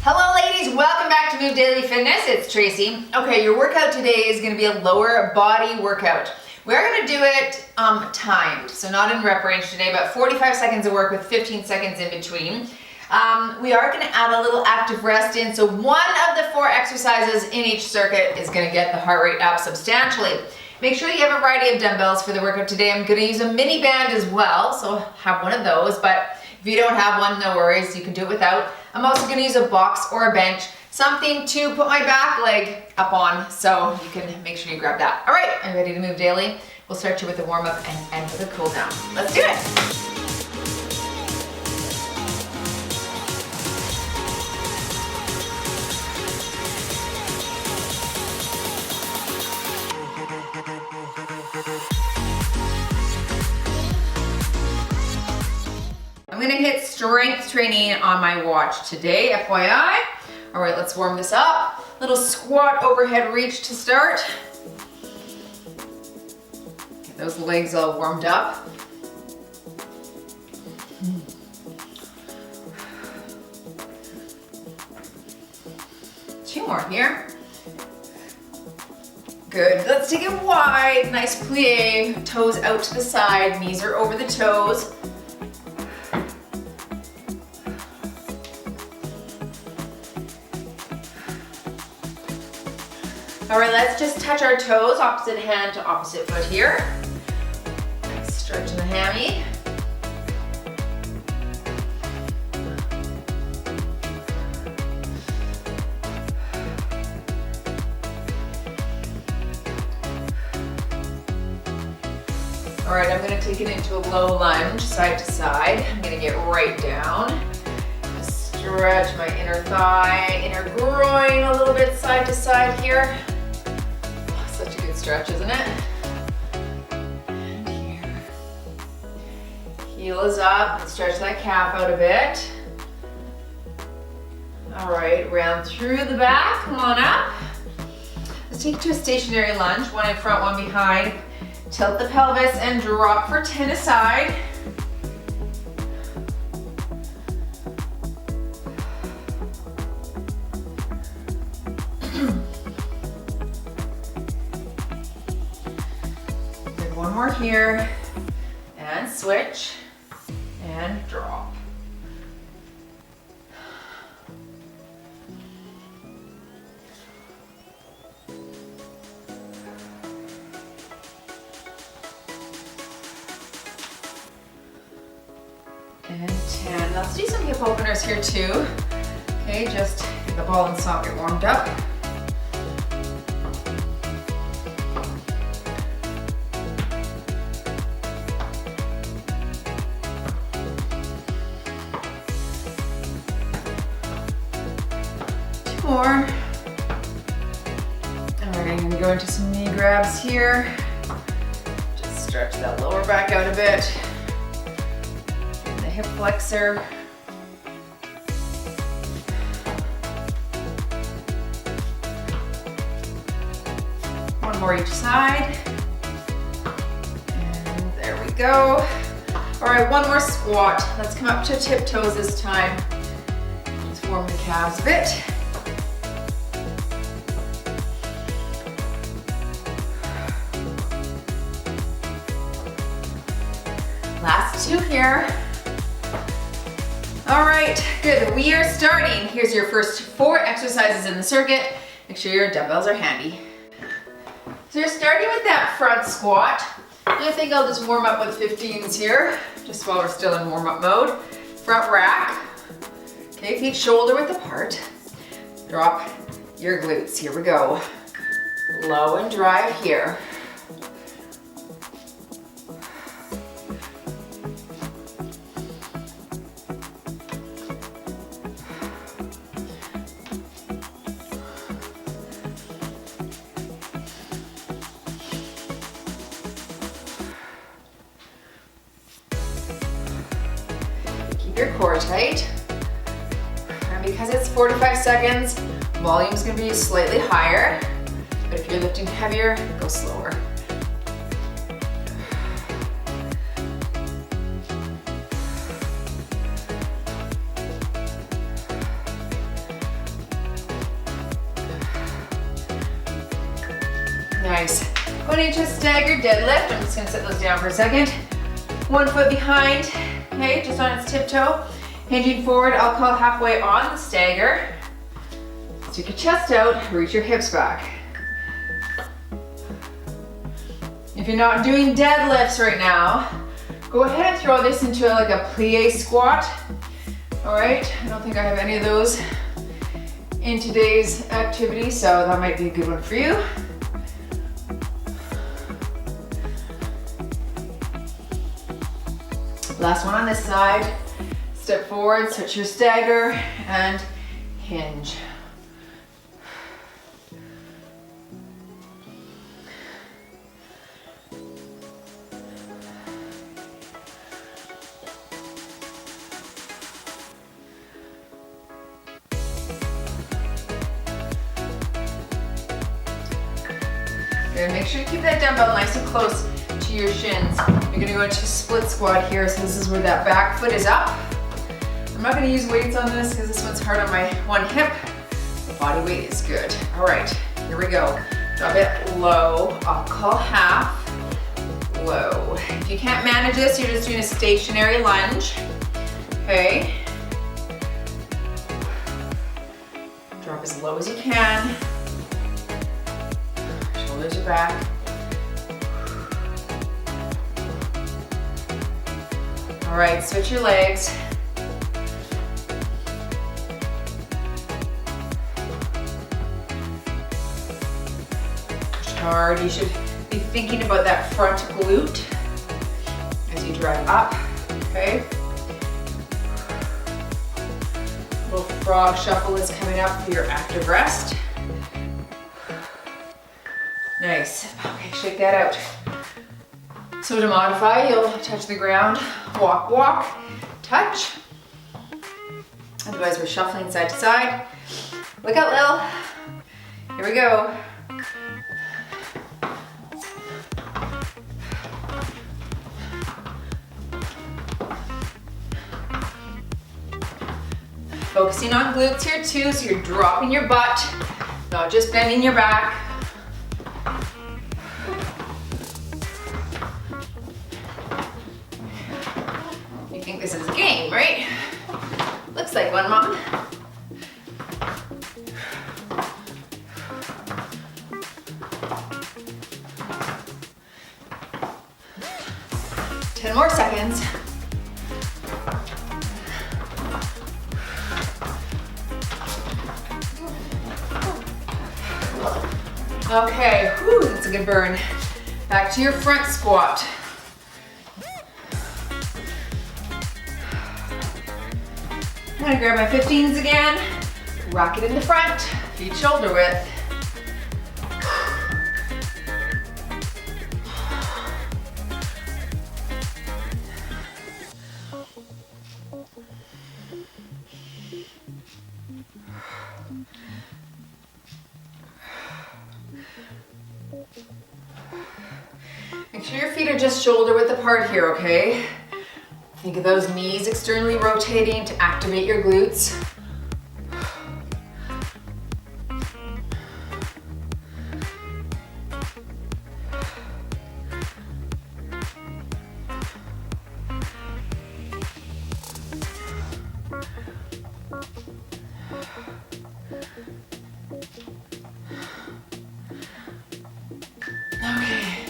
Hello ladies, welcome back to Move Daily Fitness. It's Tracy. Okay, your workout today is going to be a lower body workout. We're going to do it timed, so not in rep range today, but 45 seconds of work with 15 seconds in between. We are going to add a little active rest in, so one of the 4 exercises in each circuit is going to get the heart rate up substantially. Make sure you have a variety of dumbbells for the workout today. I'm going to use a mini band as well, so have one of those, but if you don't have one, no worries, you can do it without. I'm also going to use a box or a bench, something to put my back leg up on, so you can make sure you grab that. All right, I'm ready to move daily. We'll start you with a warm up and end with a cool down. Let's do it. I'm gonna hit strength training on my watch today, FYI. All right, let's warm this up. Little squat overhead reach to start. Get those legs all warmed up. Two more here. Good, let's take it wide, nice plie, toes out to the side, knees are over the toes. All right, let's just touch our toes, opposite hand to opposite foot here. Nice stretch in the hammy. All right, I'm gonna take it into a low lunge, side to side. I'm gonna get right down. Stretch my inner thigh, inner groin a little bit side to side here. Such a good stretch, isn't it? And here. Heel is up, and stretch that calf out a bit. All right, round through the back, come on up. Let's take it to a stationary lunge, one in front, one behind. Tilt the pelvis and drop for 10 aside. One more here, and switch, and drop. And 10. Let's do some hip openers here too. Okay, just get the ball and socket warmed up. More. All right, I'm gonna go into some knee grabs here. Just stretch that lower back out a bit. And the hip flexor. One more each side. And there we go. All right, one more squat. Let's come up to tiptoes this time. Let's warm the calves a bit. Last 2 here. All right, good. We are starting. Here's your first 4 exercises in the circuit. Make sure your dumbbells are handy. So you're starting with that front squat. I think I'll just warm up with 15s here, just while we're still in warm-up mode. Front rack. Okay, feet shoulder width apart. Drop your glutes. Here we go. Low and drive here. Your core tight. And because it's 45 seconds, volume's gonna be slightly higher, but if you're lifting heavier, go slower. Nice. Going into a staggered deadlift. I'm just gonna set those down for a second. 1 foot behind, okay, just on its tiptoe. Hinging forward, I'll call halfway on the stagger. Stick your chest out, reach your hips back. If you're not doing deadlifts right now, go ahead and throw this into like a plie squat. All right, I don't think I have any of those in today's activity, so that might be a good one for you. Last one on this side. Step forward, switch your stagger, and hinge. Good, make sure you keep that dumbbell nice and close to your shins. You're gonna go into a split squat here, so this is where that back foot is up. I'm not gonna use weights on this because this one's hard on my one hip. The body weight is good. All right, here we go. Drop it low. I'll call half. Low. If you can't manage this, you're just doing a stationary lunge. Okay. Drop as low as you can. Shoulders are back. All right, switch your legs. Push hard. You should be thinking about that front glute as you drive up, okay? Little frog shuffle is coming up for your active rest. Nice. Okay, shake that out. So to modify, you'll touch the ground, walk, walk, touch. Otherwise, we're shuffling side to side. Look out, Lil. Here we go. Focusing on glutes here too, so you're dropping your butt, not just bending your back. You think this is a game, right? Looks like one, Mom. Ten more seconds. Okay, whew, that's a good burn. Back to your front squat. I'm gonna grab my 15s again, rock it in the front, feet shoulder width. Make sure your feet are just shoulder width apart here, okay? Think of those knees externally rotating to activate your glutes. Okay,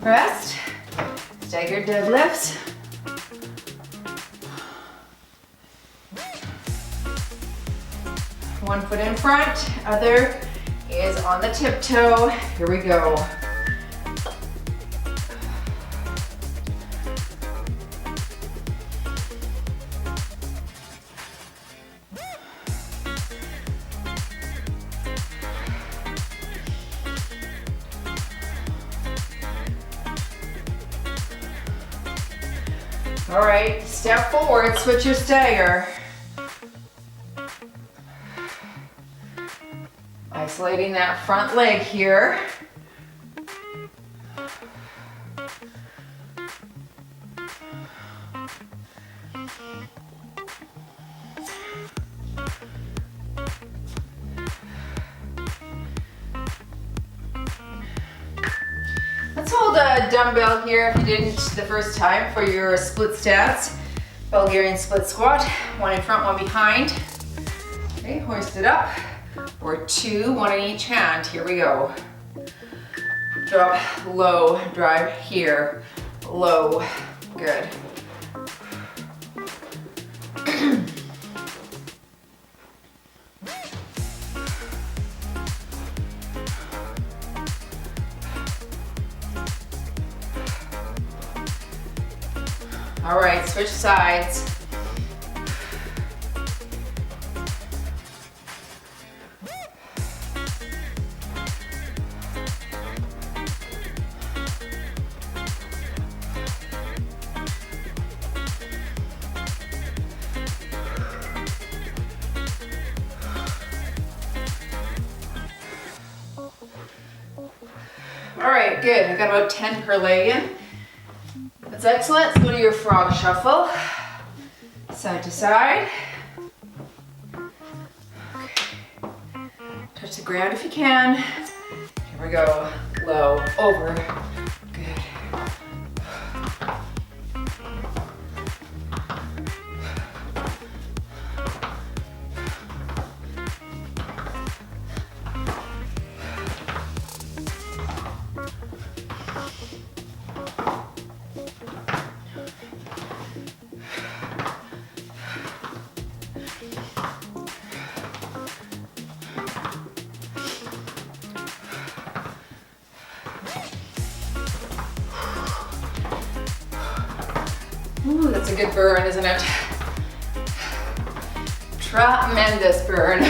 rest, staggered deadlifts. One foot in front, other is on the tiptoe. Here we go. All right, step forward, switch your stagger. Isolating that front leg here. dumbbell here if you didn't the first time for your split stance. Bulgarian split squat, one in front, one behind. Okay, hoist it up. Or two, one in each hand. Here we go. Drop low, drive here, low, good. All right, switch sides. All right, good. I got about 10 per leg in. That's excellent. Let's go to your frog shuffle. Side to side. Okay. Touch the ground if you can. Here we go. Low, over. Good. Ooh, that's a good burn, isn't it? Tremendous burn.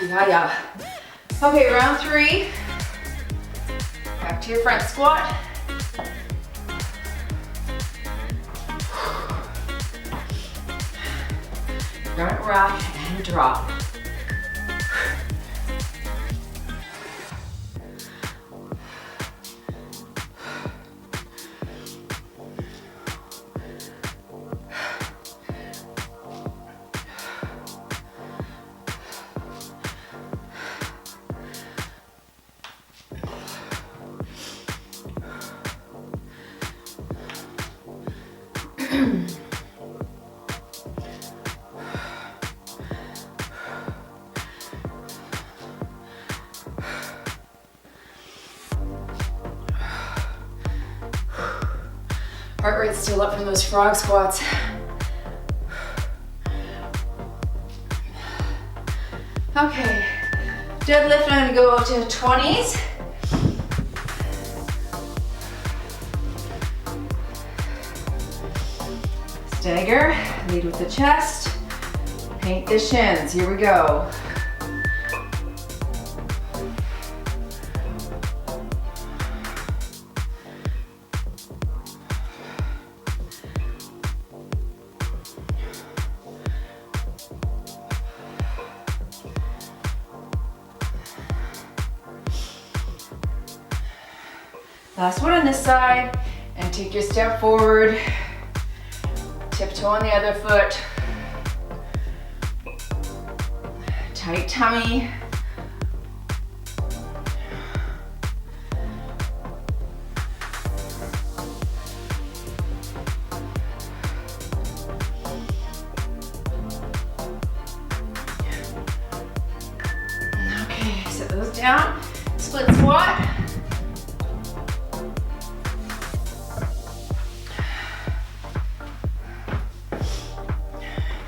Yeah. Okay, round 3. Back to your front squat. Front rock and drop. Heart rate's still up from those frog squats. Okay, deadlift, I'm gonna go to 20s. Stagger, lead with the chest, paint the shins, here we go. Last one on this side, and take your step forward, tiptoe on the other foot, tight tummy. Okay, set those down, split squat.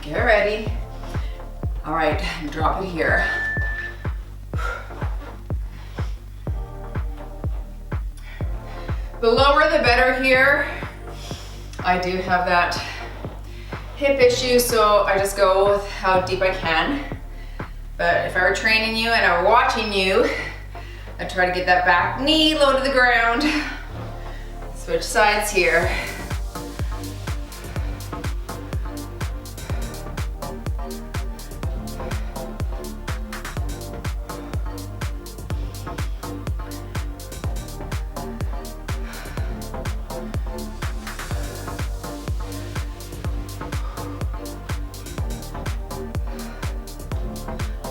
Get ready. All right, drop it here. The lower the better here. I do have that hip issue, so I just go with how deep I can. But if I were training you and I were watching you, I'd try to get that back knee low to the ground. Switch sides here.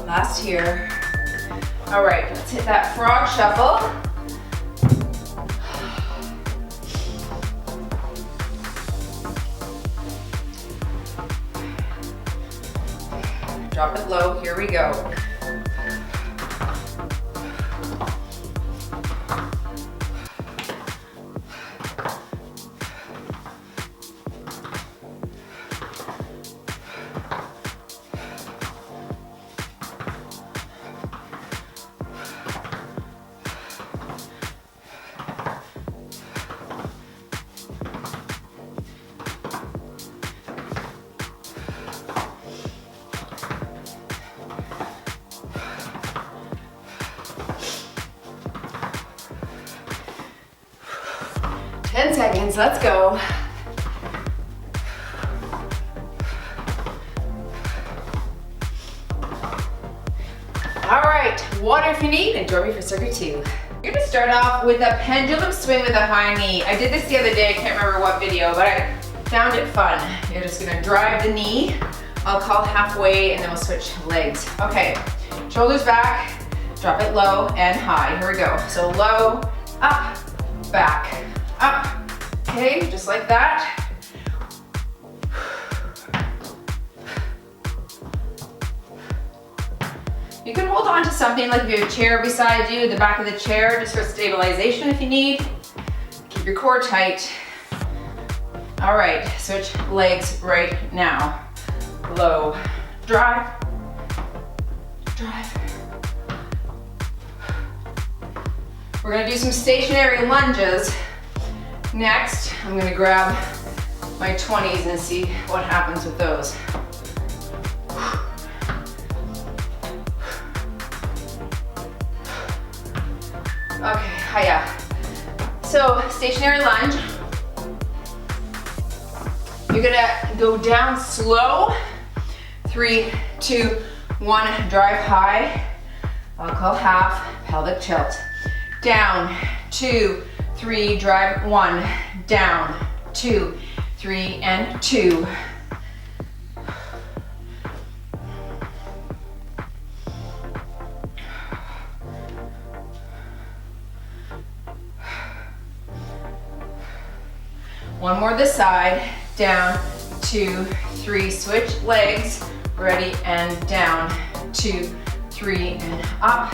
Last here. All right, let's hit that frog shuffle. Drop it low, here we go. Seconds, let's go. All right, water if you need, and join me for circuit 2. You're gonna start off with a pendulum swing with a high knee. I did this the other day, I can't remember what video, but I found it fun. You're just gonna drive the knee. I'll call halfway and then we'll switch legs. Okay, shoulders back, drop it low and high. Here we go. So low, up, back, up. Okay, just like that. You can hold on to something like if you have a chair beside you, the back of the chair, just for stabilization if you need. Keep your core tight. All right, switch legs right now. Low, drive, drive. We're gonna do some stationary lunges. Next, I'm gonna grab my 20s and see what happens with those. Okay, hiya. So, stationary lunge. You're gonna go down slow. 3, 2, 1, drive high. I'll call half, pelvic tilt. Down, 2, 3, drive 1, down, 2, 3, and 2. One more this side, down, 2, 3, switch legs, ready, and down, 2, 3, and up.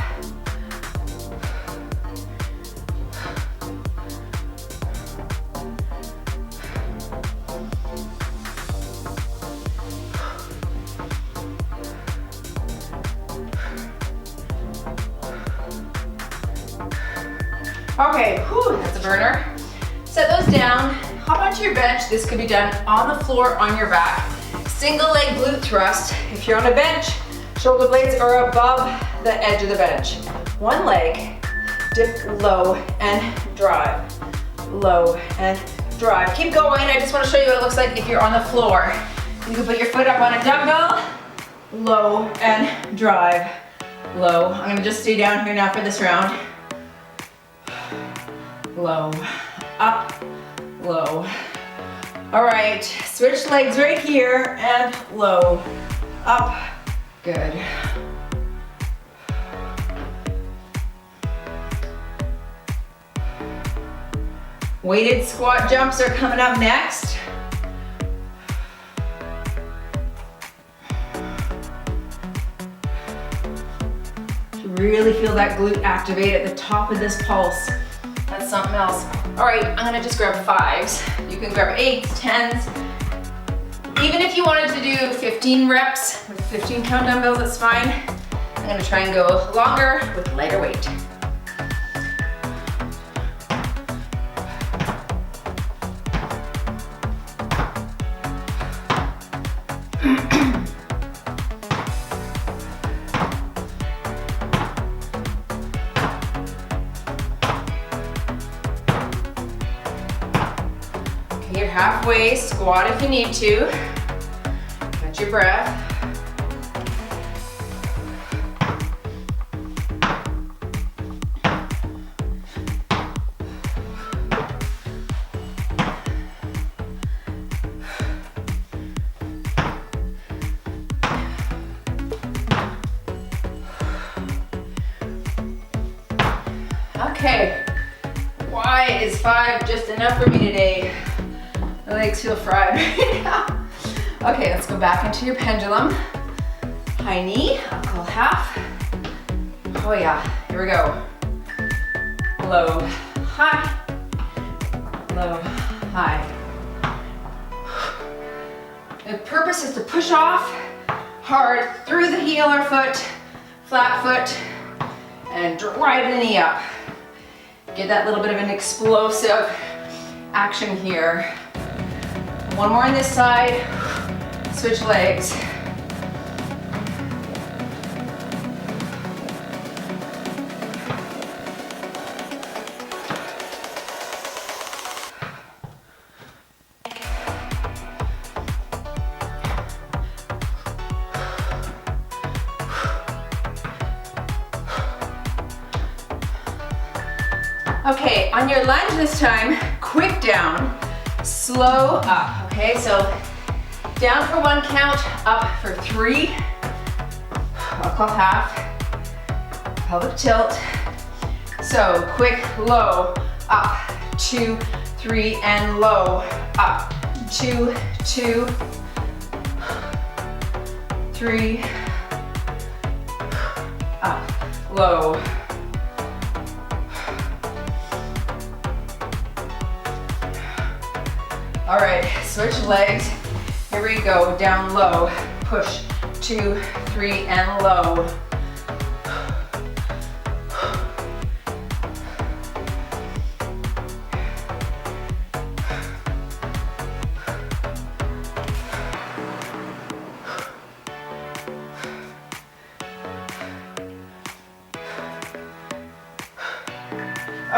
Okay, whew, that's a burner. Set those down, hop onto your bench. This could be done on the floor, on your back. Single leg glute thrust. If you're on a bench, shoulder blades are above the edge of the bench. One leg, dip low and drive. Low and drive. Keep going, I just wanna show you what it looks like if you're on the floor. You can put your foot up on a dumbbell, low and drive. Low. I'm gonna just stay down here now for this round. Low, up, low. All right, switch legs right here and low, up, good. Weighted squat jumps are coming up next. You really feel that glute activate at the top of this pulse. That's something else. All right, I'm gonna just grab 5s. You can grab 8s, 10s. Even if you wanted to do 15 reps with 15 pound dumbbells, that's fine. I'm gonna try and go longer with lighter weight. You're halfway, squat if you need to. Catch your breath. Okay, why is 5 just enough for me today? My legs feel fried right now. Okay, let's go back into your pendulum. High knee, I'll call half. Oh yeah, here we go. Low, high, low, high. The purpose is to push off hard through the heel or foot, flat foot, and drive the knee up. Get that little bit of an explosive action here. One more on this side, switch legs. Okay, on your lunge this time, quick down, slow up, okay? So down for 1 count, up for 3. I'll call half, pelvic tilt. So quick, low, up, 2, 3, and low, up, 2, 2, 3, up, low. All right, switch legs. Here we go, down low, push, 2, 3, and low.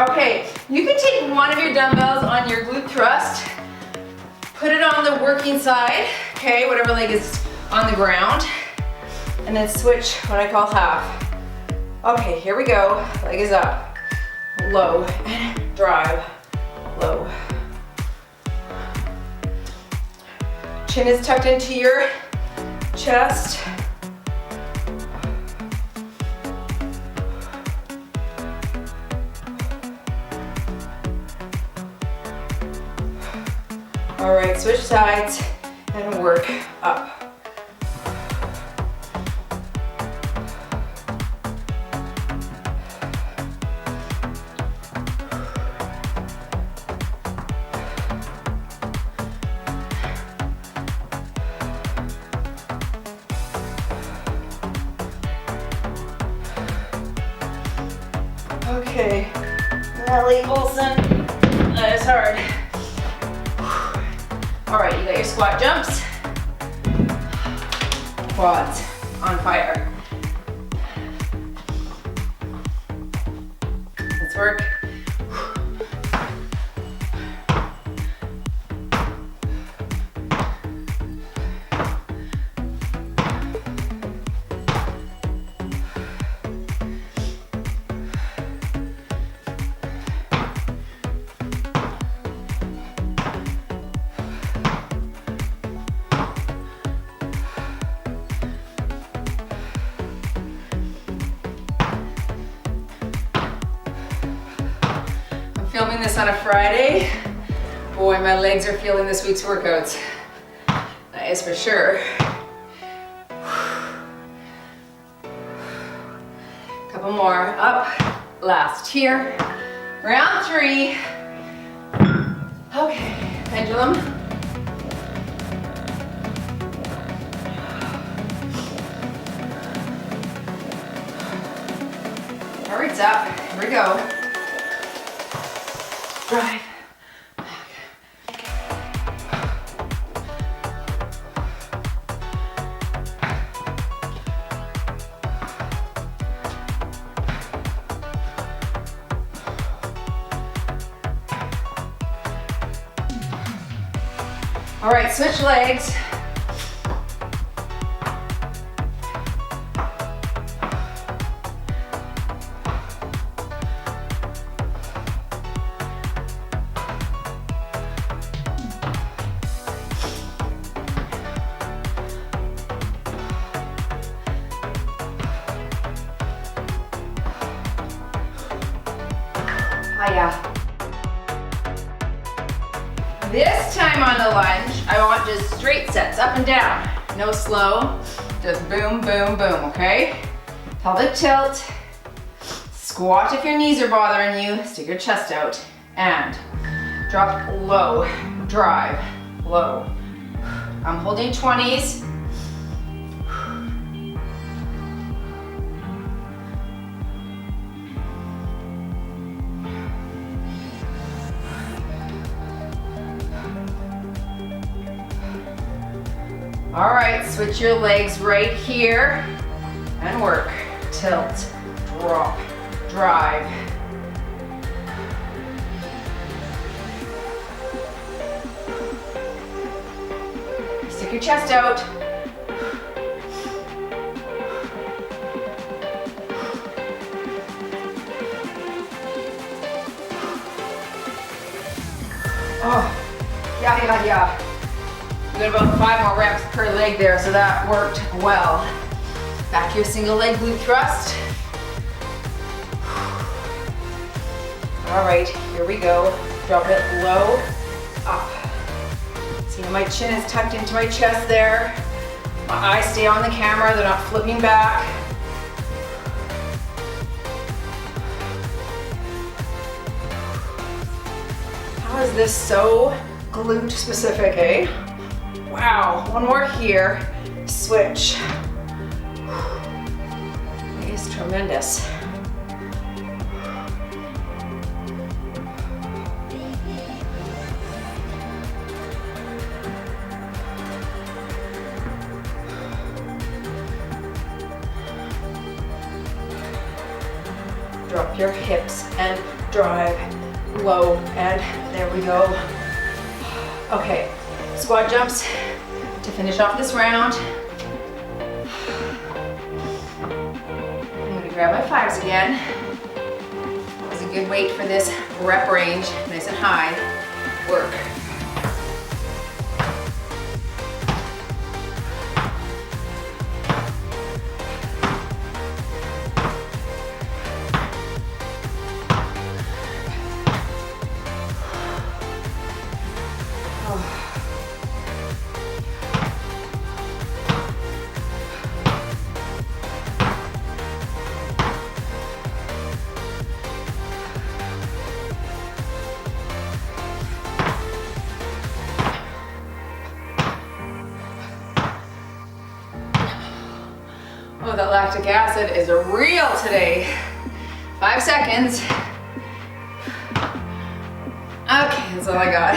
Okay, you can take one of your dumbbells on your glute thrust, put it on the working side, okay, whatever leg is on the ground, and then switch when I call half. Okay, here we go, leg is up, low, and drive, low. Chin is tucked into your chest. All right, switch sides and work up. Okay, Nelly Olson, that is hard. All right, you got your squat jumps. Quads on fire. Let's work. Filming this on a Friday. Boy, my legs are feeling this week's workouts. That is for sure. Couple more, up, last here. Round 3. Okay, pendulum. All right, it's up, here we go. Drive. All right, switch legs. Hiya. This time on the lunge, I want just straight sets, up and down. No slow, just boom, boom, boom, okay? Pelvic tilt. Squat if your knees are bothering you. Stick your chest out. And drop low, drive, low. I'm holding 20s. All right, switch your legs right here and work. Tilt, drop, drive. Stick your chest out. Oh, yeah. We got about 5 more reps per leg there, so that worked well. Back to your single leg glute thrust. All right, here we go. Drop it low, up. See how my chin is tucked into my chest there. My eyes stay on the camera, they're not flipping back. How is this so glute specific, eh? Wow, one more here. Switch. It is tremendous. Drop your hips and drive low, and there we go. Okay, squat jumps to finish off this round. I'm gonna grab my 5s again. That was a good weight for this rep range, nice and high. Work. Oh, that lactic acid is real today. 5 seconds. Okay, that's all I got.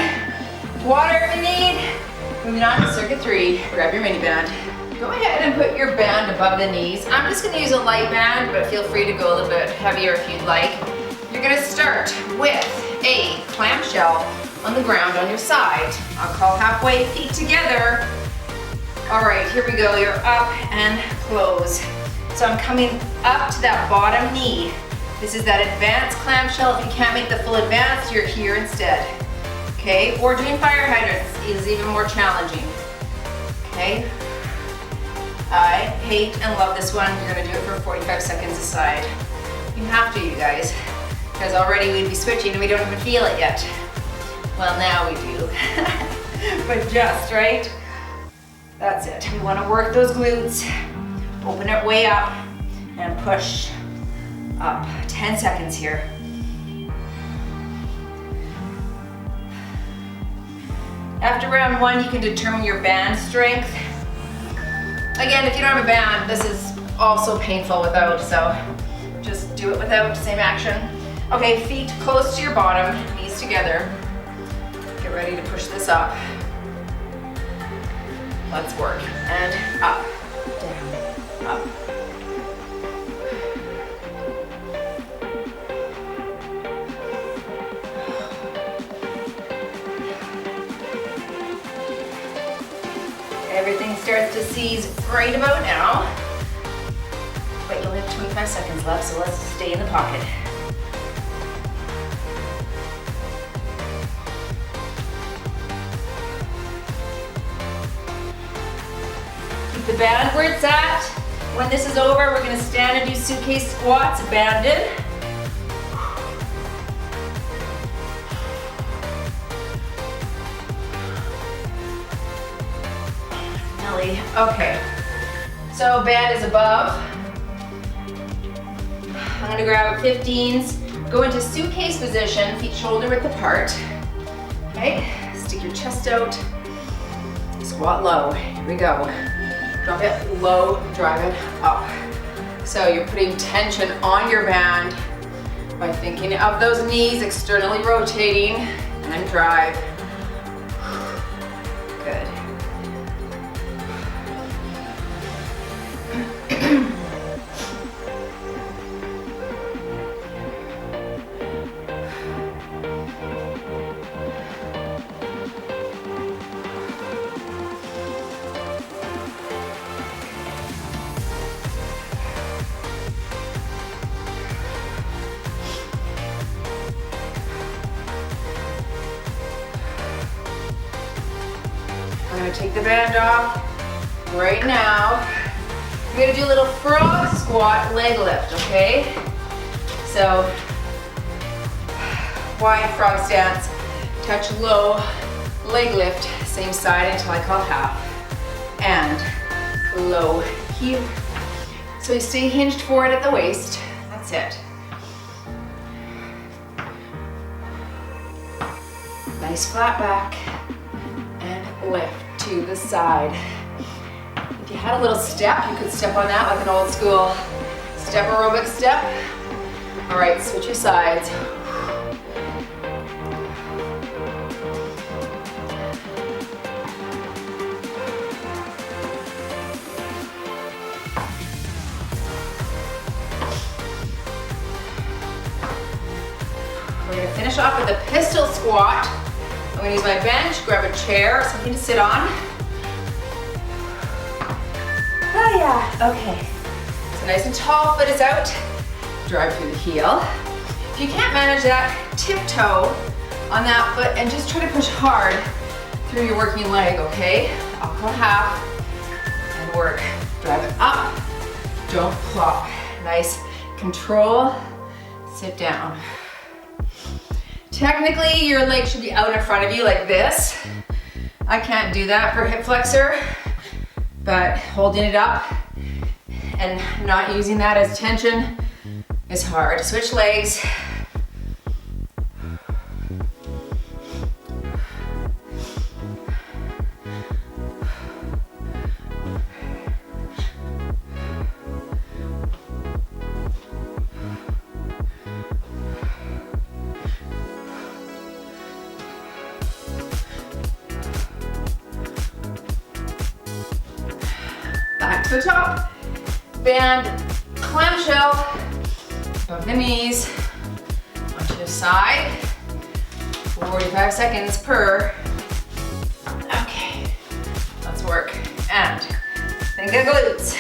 Water if you need. Moving on to circuit 3. Grab your mini band. Go ahead and put your band above the knees. I'm just gonna use a light band, but feel free to go a little bit heavier if you'd like. You're gonna start with a clam shell on the ground on your side. I'll call halfway, feet together. All right, here we go. You're up and close. So I'm coming up to that bottom knee. This is that advanced clamshell. If you can't make the full advance, you're here instead. Okay, or doing fire hydrants is even more challenging. Okay, I hate and love this one. You're gonna do it for 45 seconds a side. You have to, you guys, because already we'd be switching and we don't even feel it yet. Well, now we do, but just, right? That's it. We want to work those glutes. Open it way up and push up. 10 seconds here. After round 1, you can determine your band strength. Again, if you don't have a band, this is also painful without, so just do it without, same action. Okay, feet close to your bottom, knees together. Get ready to push this up. Let's work. And up, down, up. Everything starts to seize right about now. But you only have 25 seconds left, so let's stay in the pocket. The band where it's at. When this is over, we're gonna stand and do suitcase squats banded. belly. Okay, so band is above. I'm gonna grab 15s, go into suitcase position, feet shoulder width apart. Okay, stick your chest out, squat low. Here we go. Drop it low, drive it up. So you're putting tension on your band by thinking of those knees externally rotating and drive. Good. I'm gonna take the band off right now. We're gonna do a little frog squat leg lift, okay? So, wide frog stance, touch low, leg lift, same side until I call half, and low here. So you stay hinged forward at the waist, that's it. Nice flat back, and lift to the side. If you had a little step, you could step on that like an old school step aerobic step. All right, switch your sides. We're gonna finish off with a pistol squat. I'm gonna use my bench, grab a chair, something to sit on. Oh yeah, okay. So nice and tall, foot is out. Drive through the heel. If you can't manage that, tiptoe on that foot and just try to push hard through your working leg, okay? I'll call half and work. Drive it up, don't plop. Nice control, sit down. Technically, your leg should be out in front of you like this. I can't do that for hip flexor, but holding it up and not using that as tension is hard. Switch legs. Back to the top. Band, clam shell, above the knees, onto the side. 45 seconds per. Okay, let's work. And think of glutes.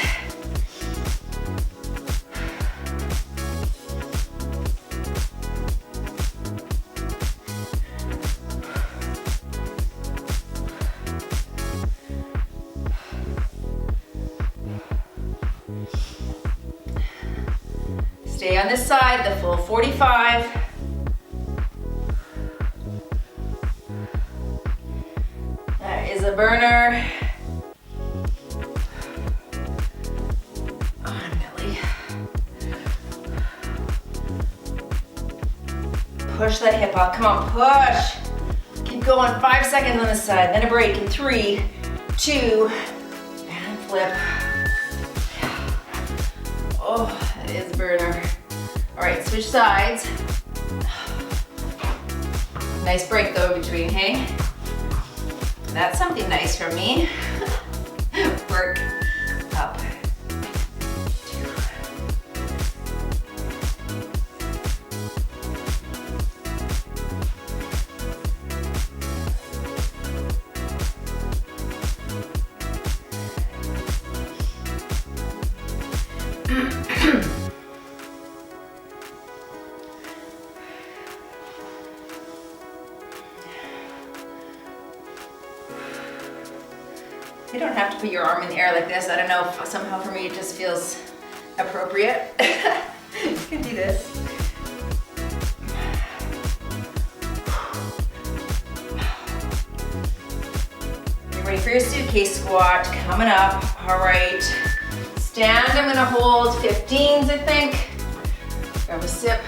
Stay on this side, the full 45. That is a burner. On belly. Push that hip up, come on, push. Keep going, 5 seconds on this side, then a break in 3, 2, and flip. Oh, that is a burner. All right, switch sides. Nice break though between, hey? That's something nice from me. Work up. 2. You don't have to put your arm in the air like this. I don't know, somehow for me it just feels appropriate. You can do this. You ready for for your suitcase squat, coming up. All right, stand, I'm gonna hold 15s, I think. Grab a sip.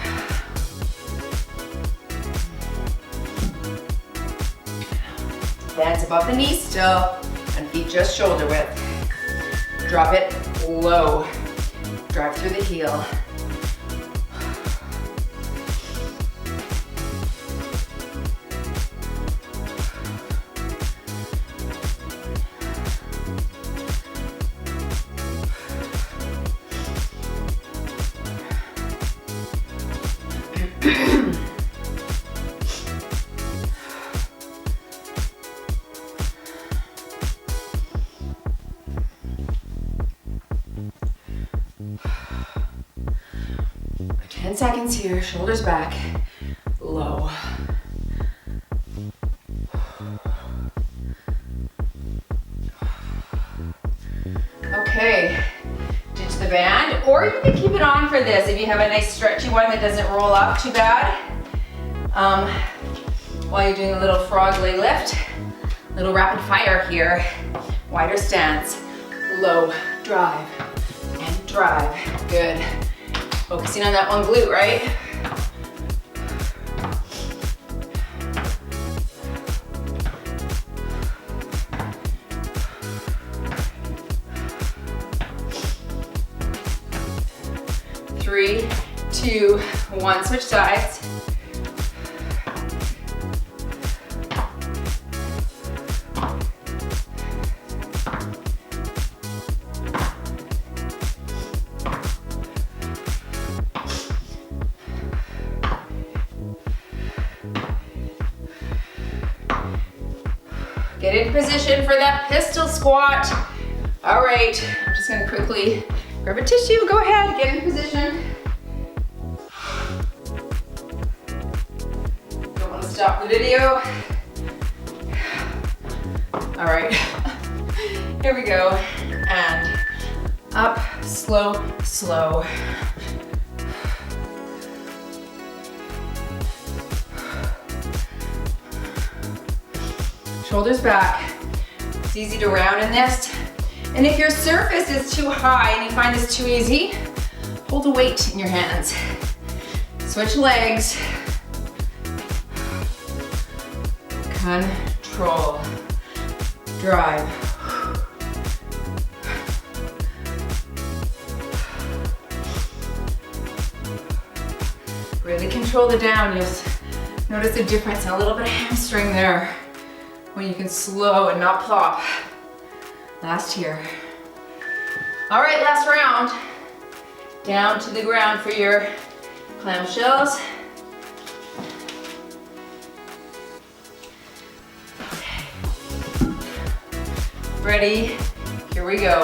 Hands above the knees still, and feet just shoulder width. Drop it low. Drive through the heel. Seconds here, shoulders back, low. Okay, ditch the band, or you can keep it on for this if you have a nice stretchy one that doesn't roll up too bad. While you're doing a little frog leg lift, little rapid fire here, wider stance, low, drive, and drive, good. Focusing on that one glute, right? Three, two, one, switch sides. Get in position for that pistol squat. All right, I'm just gonna quickly grab a tissue. Go ahead, get in position. Don't wanna stop the video. All right, here we go. And up, slow, slow. Shoulders back. It's easy to round in this. And if your surface is too high and you find this too easy, hold a weight in your hands. Switch legs. Control. Drive. Really control the down. You'll notice a difference, a little bit of hamstring there, when you can slow and not plop. Last here. All right, last round. Down to the ground for your clam shells. Okay. Ready? Here we go.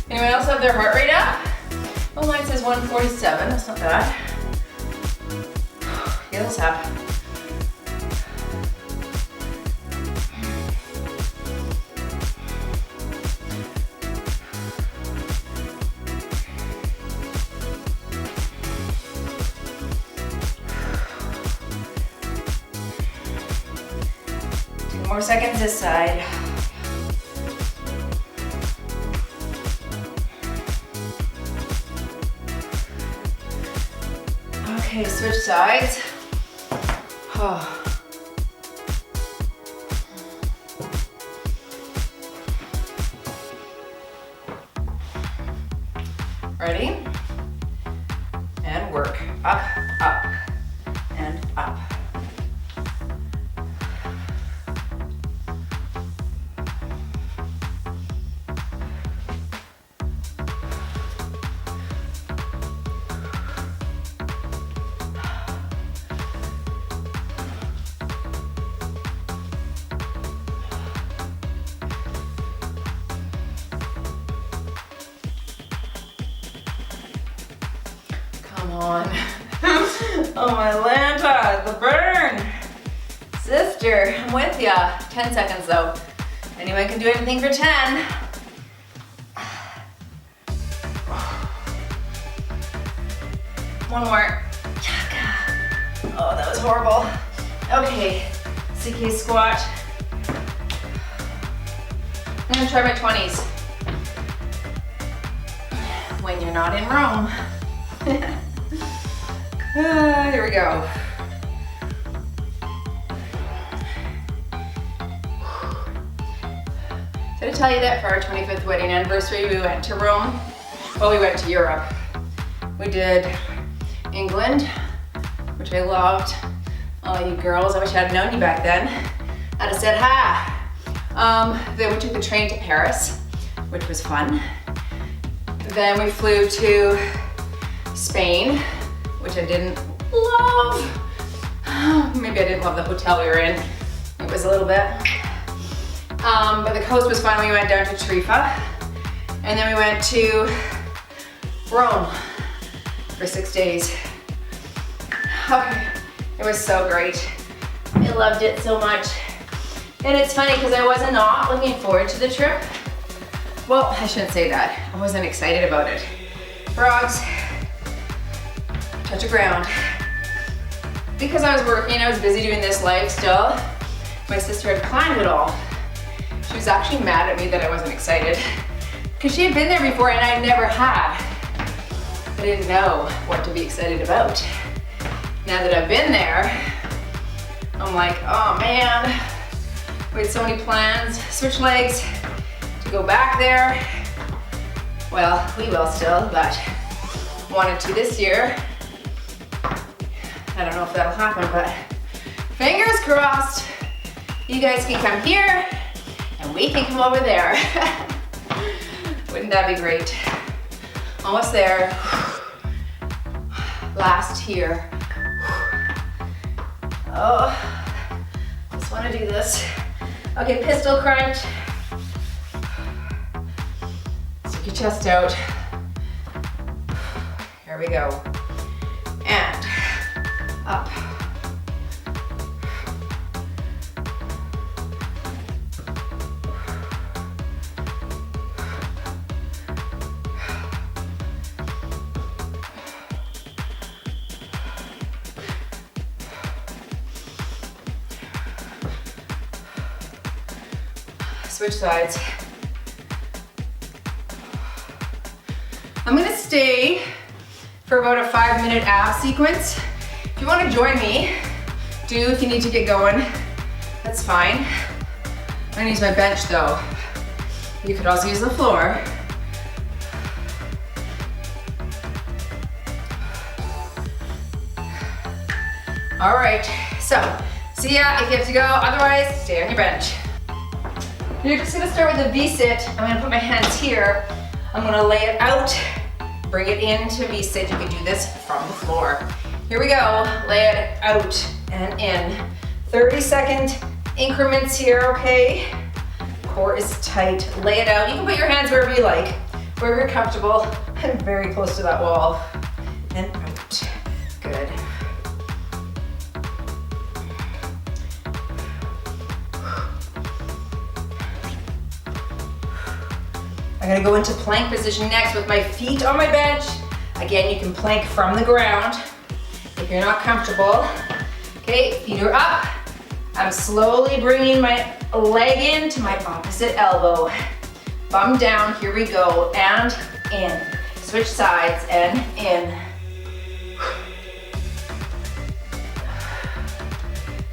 Anyone else have their heart rate up? Oh, mine says 147, that's not bad. Yeah, let's have. Two more seconds this side. Okay, switch sides. Oh. Ready? And work. Up, up, and up. On. Oh, my Lanta, the burn. Sister, I'm with ya. 10 seconds though. Anyone can do anything for 10. One more. Oh, that was horrible. Okay, Suitcase Squat. I'm gonna try my 20s. When you're not in Rome. Here we go. Did I tell you that for our 25th wedding anniversary, we went to Rome? Well, we went to Europe. We did England, which I loved. Oh, you girls, I wish I had known you back then. I'd have said hi. Then we took the train to Paris, which was fun. Then we flew to Spain, which I didn't love. Maybe I didn't love the hotel we were in. It was a little bit. But the coast was fun. We went down to Tarifa. And then we went to Rome for 6 days. Okay, it was so great. I loved it so much. And it's funny because I was not looking forward to the trip. Well, I shouldn't say that. I wasn't excited about it. Frogs, touch of ground. Because I was working, I was busy doing this leg still. My sister had planned it all. She was actually mad at me that I wasn't excited. Because she had been there before and I never had. I didn't know what to be excited about. Now that I've been there, I'm like, oh man, we had so many plans, switch legs, to go back there. Well, we will still, but wanted to this year. I don't know if that'll happen, but fingers crossed. You guys can come here and we can come over there. Wouldn't that be great? Almost there. Last here. Oh, just want to do this. Okay, pistol crunch. Stick your chest out. Here we go. And up. Switch sides. I'm gonna stay for about a 5-minute ab sequence. If you wanna join me, do if you need to get going, that's fine. I'm gonna use my bench though. You could also use the floor. All right, so see ya if you have to go, otherwise stay on your bench. You're just gonna start with a V-sit. I'm gonna put my hands here. I'm gonna lay it out, bring it into V-sit. You can do this from the floor. Here we go, lay it out and in. 30-second increments here, okay? Core is tight, lay it out. You can put your hands wherever you like, wherever you're comfortable. I'm very close to that wall. And out, good. I'm gonna go into plank position next with my feet on my bench. Again, you can plank from the ground if you're not comfortable. Okay, feet are up. I'm slowly bringing my leg in to my opposite elbow. Bum down, here we go, and in. Switch sides and in.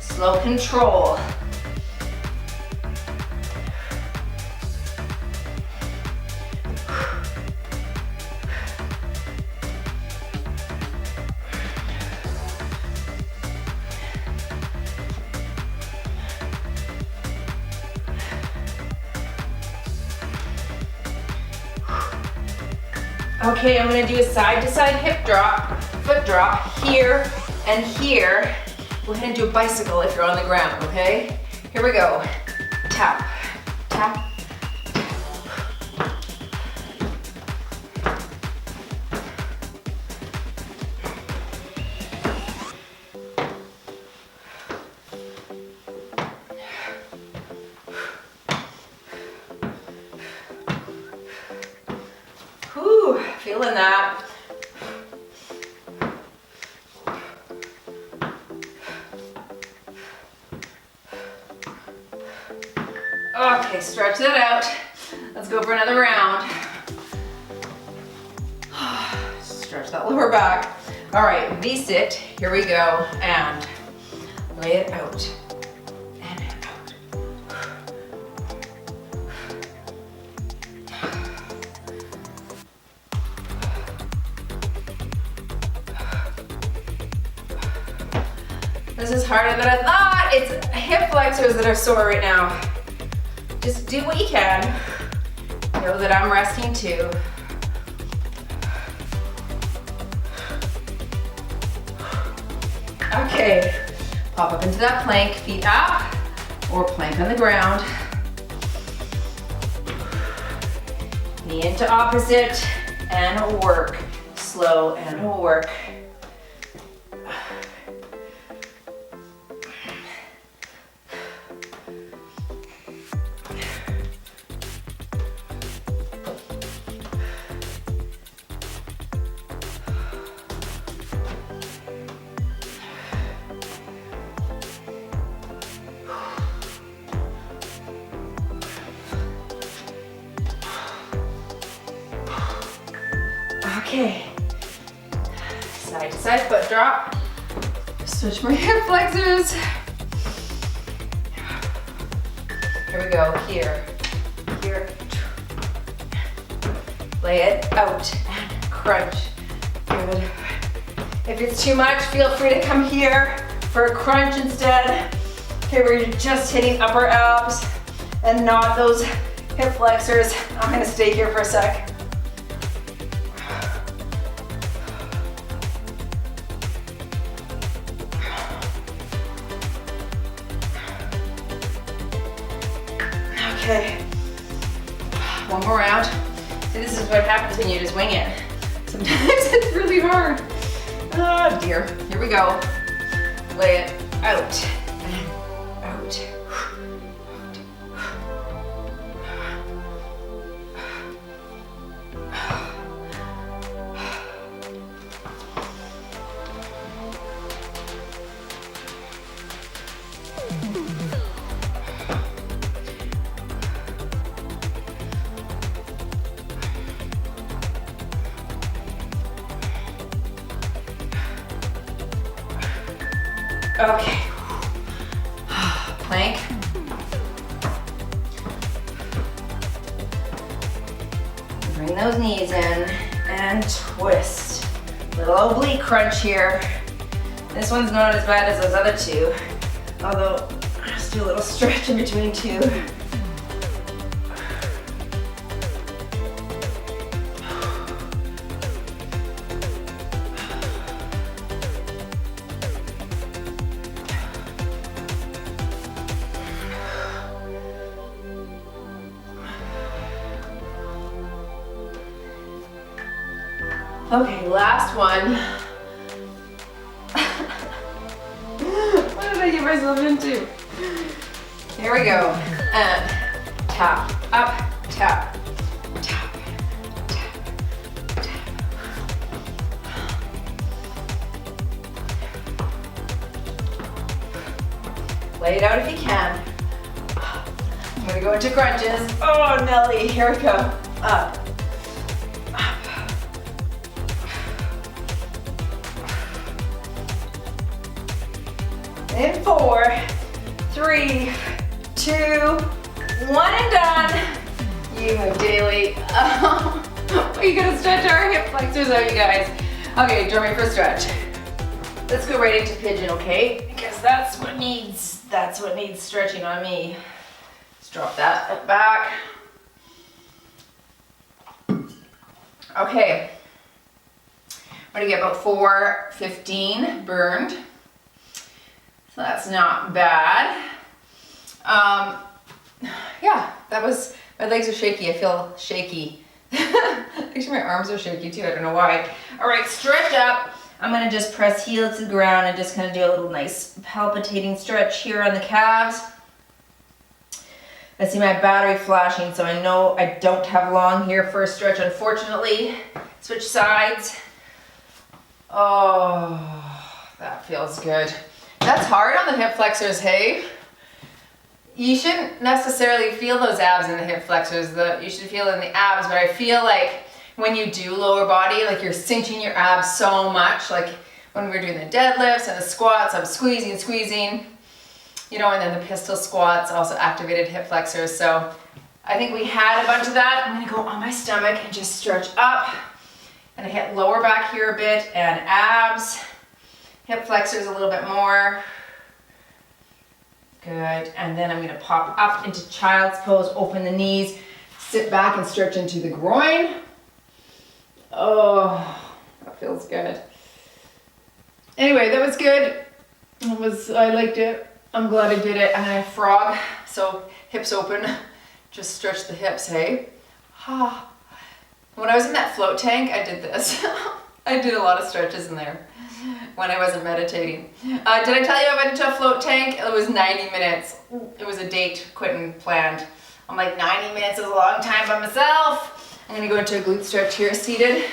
Slow control. Okay, I'm gonna do a side-to-side hip drop, foot drop, here and here. Go ahead and do a bicycle if you're on the ground, okay? Here we go. Tap, tap. Feeling that. Okay, stretch that out. Let's go for another round. Stretch that lower back. All right, V-sit, here we go, and lay it out, and out. This is harder than I thought. It's hip flexors that are sore right now. Just do what you can. Know that I'm resting too. Okay, pop up into that plank, feet up, or plank on the ground. Knee into opposite, and work. Slow and work. Okay, side to side foot drop. Switch my hip flexors. Here we go, here, here. Lay it out and crunch. Good. If it's too much, feel free to come here for a crunch instead. Okay, where you're just hitting upper abs and not those hip flexors. I'm gonna stay here for a sec. Okay, one more round. See, this is what happens when you just wing it. Sometimes it's really hard. Oh dear, here we go. Lay it out, and out. Okay, plank. Bring those knees in and twist. Little oblique crunch here. This one's not as bad as those other two, although just do a little stretch in between two. Okay, last one. What did I get myself into? Here we go. And tap, up, tap, tap, tap, tap. Lay it out if you can. I'm gonna go into crunches. Oh, Nelly, here we go. Up. In 4, 3, 2, 1 and done. You move daily. We gotta stretch our hip flexors out, you guys. Okay, join me for a stretch. Let's go right into pigeon, okay? Because that's what needs stretching on me. Let's drop that back. Okay. I'm gonna get about 4:15 burned. So that's not bad. Yeah, that was, my legs are shaky. I feel shaky. Actually, my arms are shaky too. I don't know why. All right, stretch up. I'm gonna just press heels to the ground and just kind of do a little nice palpitating stretch here on the calves. I see my battery flashing, so I know I don't have long here for a stretch, unfortunately. Switch sides. Oh, that feels good. That's hard on the hip flexors, hey? you shouldn't necessarily feel those abs in the hip flexors. You should feel it in the abs, but I feel like when you do lower body, like you're cinching your abs so much. Like when we're doing the deadlifts and the squats, I'm squeezing, you know, and then the pistol squats also activated hip flexors. So I think we had a bunch of that. I'm gonna go on my stomach and just stretch up. And I hit lower back here a bit and abs, hip flexors a little bit more. Good, and then I'm gonna pop up into child's pose, open the knees, sit back and stretch into the groin. Oh, that feels good. Anyway, that was good. I liked it. I'm glad I did it. I'm gonna frog, so hips open, just stretch the hips, hey? When I was in that float tank, I did this. I did a lot of stretches in there when I wasn't meditating. Did I tell you I went into a float tank? It was 90 minutes. It was a date quitting planned. I'm like, 90 minutes is a long time by myself. I'm gonna go into a glute stretch here, seated.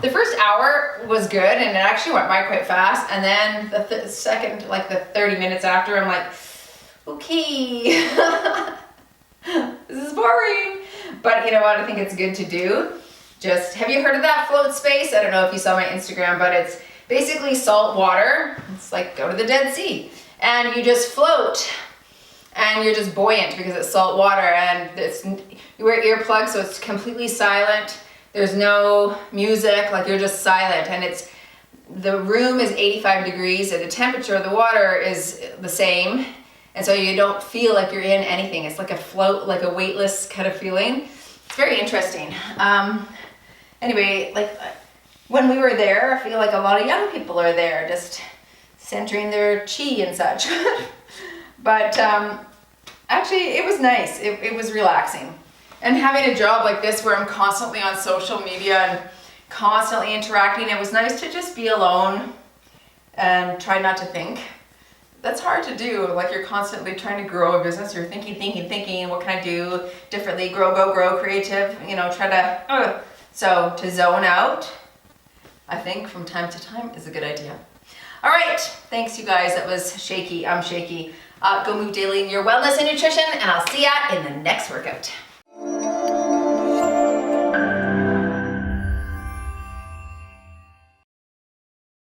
The first hour was good and it actually went by quite fast. And then the second, like the 30 minutes after, I'm like, okay, this is boring. But you know what, I think it's good to do. Just, have you heard of that float space? I don't know if you saw my Instagram, but it's basically salt water. It's like go to the Dead Sea and you just float and you're just buoyant because it's salt water, and you wear earplugs so it's completely silent. There's no music, like you're just silent, and the room is 85 degrees and the temperature of the water is the same, and so you don't feel like you're in anything. It's like a float, like a weightless kind of feeling. It's very interesting. Anyway, like when we were there, I feel like a lot of young people are there just centering their chi and such. But actually it was nice. It was relaxing. And having a job like this where I'm constantly on social media and constantly interacting, it was nice to just be alone and try not to think. That's hard to do. Like you're constantly trying to grow a business. You're thinking, what can I do differently? Grow, creative, you know, try to, so to zone out, I think from time to time is a good idea. All right, thanks you guys. That was shaky, I'm shaky. Go move daily in your wellness and nutrition, and I'll see ya in the next workout.